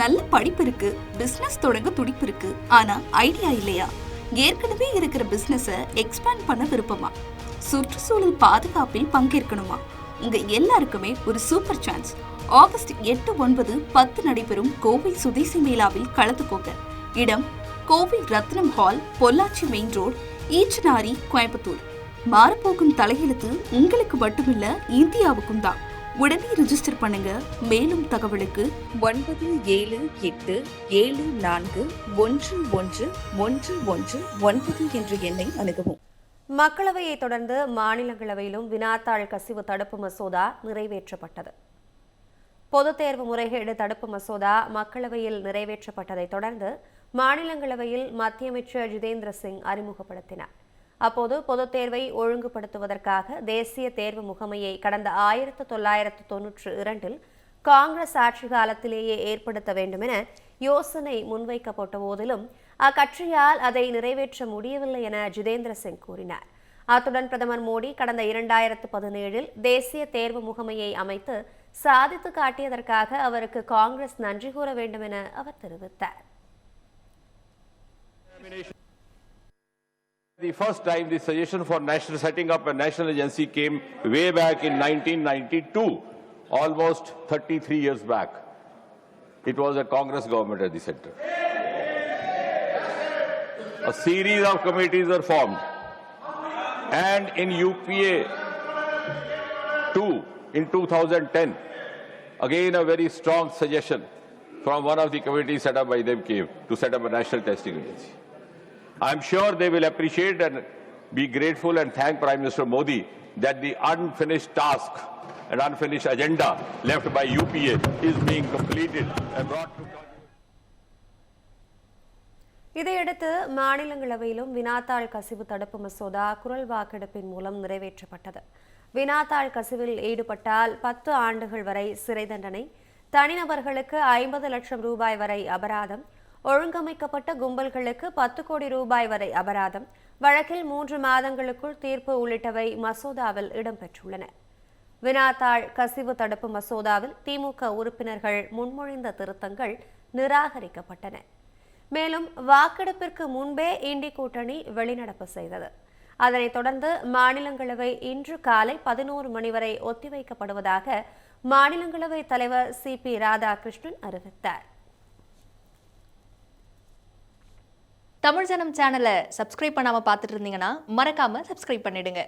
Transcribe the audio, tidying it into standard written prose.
நல்ல படிப்பு இருக்கு, பிசினஸ் தொடங்க துடிப்பு இருக்கு, ஆனா ஐடியா இல்லையா? ஏற்கனவே இருக்கிற பிசினஸ எக்ஸ்பேண்ட் பண்ண விருப்பமா? சுற்றுச்சூழல் பாதுகாப்பில் பங்கேற்கணுமா? உங்க எல்லாருக்குமே ஒரு சூப்பர் சான்ஸ். ஆகஸ்ட் 8, 9, 10 நடைபெறும் கோவை சுதேசி மேளாவில் கலந்துக்கோங்க. இடம் Kovai Rathnam hall, Pollachi main road, Eachanari, Coimbatore. மாறப்போகும் தலையெழுத்து உங்களுக்கு மட்டுமில்ல, இந்தியாவுக்கும் தான். உடனே ரிஜிஸ்டர் பண்ணுங்க. மேலும் தகவலுக்கு 9774141119 என்ற எண்ணை அணுகவும். மக்களவையை தொடர்ந்து மாநிலங்களவையிலும் வினாத்தாள் கசிவு தடுப்பு மசோதா நிறைவேற்றப்பட்டது. பொதுத் தேர்வு முறைகேடு தடுப்பு மசோதா மக்களவையில் நிறைவேற்றப்பட்டதை தொடர்ந்து மாநிலங்களவையில் மத்திய அமைச்சர் ஜிதேந்திர சிங் அறிமுகப்படுத்தினார். அப்போது பொதுத் தேர்வை ஒழுங்குபடுத்துவதற்காக தேசிய தேர்வு முகமையை கடந்த 1992 காங்கிரஸ் ஆட்சி காலத்திலேயே ஏற்படுத்த வேண்டும் என யோசனை முன்வைக்கப்பட்ட போதிலும் அக்கட்சியால் அதை நிறைவேற்ற முடியவில்லை என ஜிதேந்திர சிங் கூறினார். அத்துடன் பிரதமர் மோடி கடந்த 2017 தேசிய தேர்வு முகமையை அமைத்து சாதித்து காட்டியதற்காக அவருக்கு காங்கிரஸ் நன்றி கூற வேண்டும் என அவர் தெரிவித்தார். The first time the suggestion for setting up a national agency came way back in 1992, almost 33 years back. It was a Congress government at the center. A series of committees were formed, and in UPA 2 in 2010, again a very strong suggestion from one of the committees set up by them came to set up a national testing agency. I am sure they will appreciate and be grateful and thank Prime Minister Modi that the unfinished task and unfinished agenda left by UPA is being completed and brought to. இதையடுத்து மாநிலங்களவையிலும் வினாத்தாள் கசிவு தடுப்பு மசோதா குரல் வாக்கெடுப்பின் மூலம் நிறைவேற்றப்பட்டது. வினாத்தாள் கசிவில் ஈடுபட்டால் 10 ஆண்டுகள் வரை சிறை தண்டனை, தனிநபர்களுக்கு 50 லட்சம் ரூபாய் வரை அபராதம், ஒழுங்கமைக்கப்பட்ட கும்பல்களுக்கு 10 கோடி ரூபாய் வரை அபராதம், வழக்கில் 3 மாதங்களுக்குள் தீர்ப்பு உள்ளிட்டவை மசோதாவில் இடம்பெற்றுள்ளன. வினாத்தாள் கசிவு தடுப்பு மசோதாவில் திமுக உறுப்பினர்கள் முன்மொழிந்த திருத்தங்கள் நிராகரிக்கப்பட்டன. மேலும் வாக்கெடுப்பிற்கு முன்பே இண்டி கூட்டணி வெளிநடப்பு செய்தது. அதனைத் தொடர்ந்து மாநிலங்களவை இன்று காலை 11 மணி வரை ஒத்திவைக்கப்படுவதாக மாநிலங்களவை தலைவர் CP ராதாகிருஷ்ணன் அறிவித்தார். தமிழ் ஜனம் சேனலை சப்ஸ்கிரைப் பண்ணாம பார்த்துட்டு இருந்தீங்கன்னா மறக்காம சப்ஸ்கிரைப் பண்ணிடுங்க.